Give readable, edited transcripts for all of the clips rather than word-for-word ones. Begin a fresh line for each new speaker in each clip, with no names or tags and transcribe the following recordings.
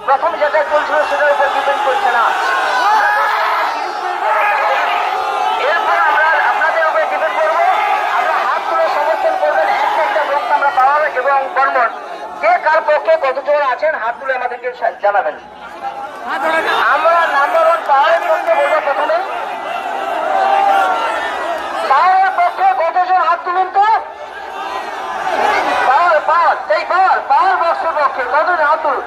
প্রথম যেটা চলছিল সেটার উপর ডিপেন্ড করছে না। এরপর আমরা আপনাদের উপরে ডিপেন্ড করবো। আমরা হাত তুলে সমর্থন করবেন, একটা বক্তা আমরা পাওয়ার এবং বর্মন কে কার পক্ষে কতজন আছেন হাত তুলে আমাদেরকে জানাবেন। আমরা নাম্বার 1 পাওয়ারের পক্ষে বলবো। প্রথমে পাওয়ারের পক্ষে কতজন হাত তুলুন তো? পাওয়ার বক্সের পক্ষে কতজন হাত তুলুন?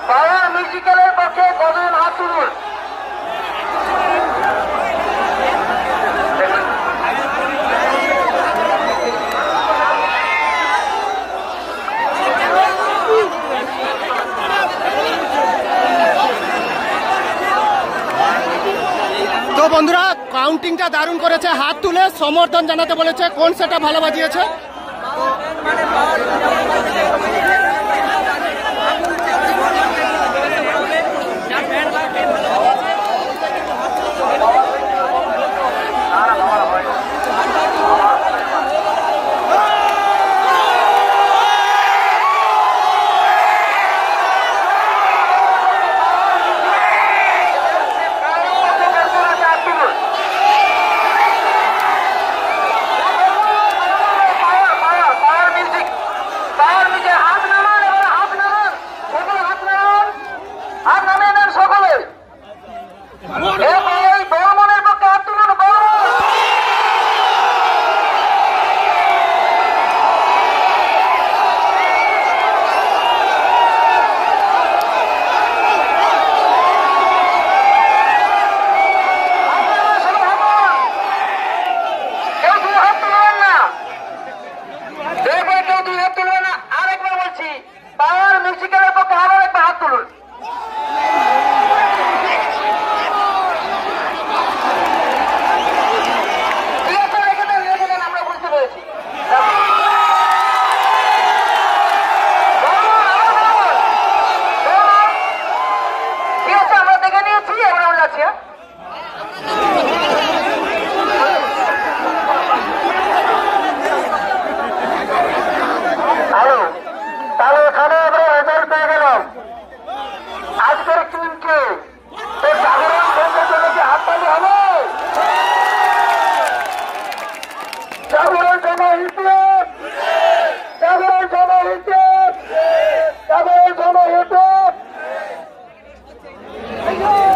পাওয়ার মিউজিক্যালের পক্ষে কতজন হাত তুলুন?
তো বন্ধুরা কাউন্টিংটা দারুণ করেছে, হাত তুলে সমর্থন জানাতে বলেছে। কোন সেটা ভালো বাজিয়েছে?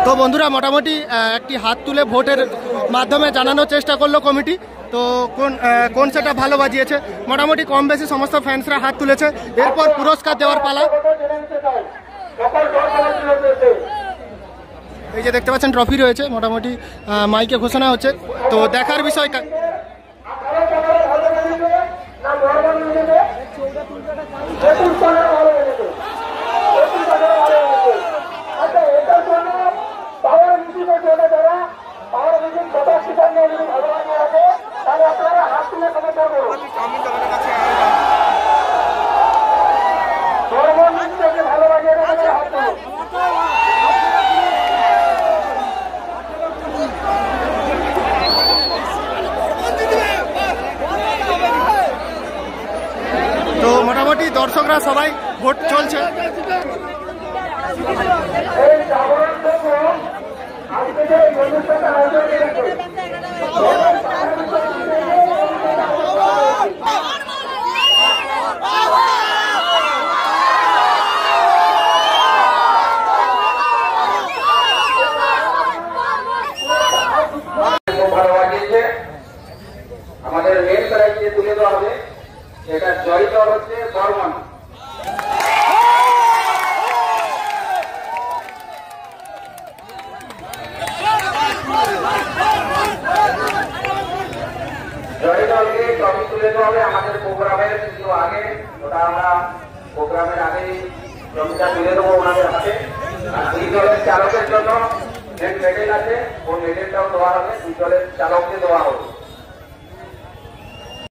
তো বন্ধুরা মোটামুটি একটি হাত তুলে ভোটের মাধ্যমে জানানোর চেষ্টা করলো কমিটি। তো কোন সেটা ভালো বাজিয়েছে, মোটামুটি কম বেশি সমস্ত ফ্যান্সরা হাত তুলেছে। এরপর পুরস্কার দেওয়ার পালা। এই যে দেখতে পাচ্ছেন ট্রফি রয়েছে, মোটামুটি মাইকে ঘোষণা হচ্ছে। তো দেখার বিষয় তো মোটামুটি দর্শকরা সবাই ভোট চলছে।
আমাদের মেন প্রাইজ যে তুলে দেওয়া হবে এটা জয়ী দল হচ্ছে বর্মন। জয়ী দলকে ট্রফি তুলে দেওয়া হবে আমাদের প্রোগ্রামের কিন্তু আগে, ওটা আমরা প্রোগ্রামের আগেই ট্রফিটা তুলে দেবো ওনাদের হাতে। আর দুই দলের চালকের জন্য যে মেডেল আছে ওই মেডেলটাও দেওয়া হবে, দুই দলের চালককে দেওয়া হবে।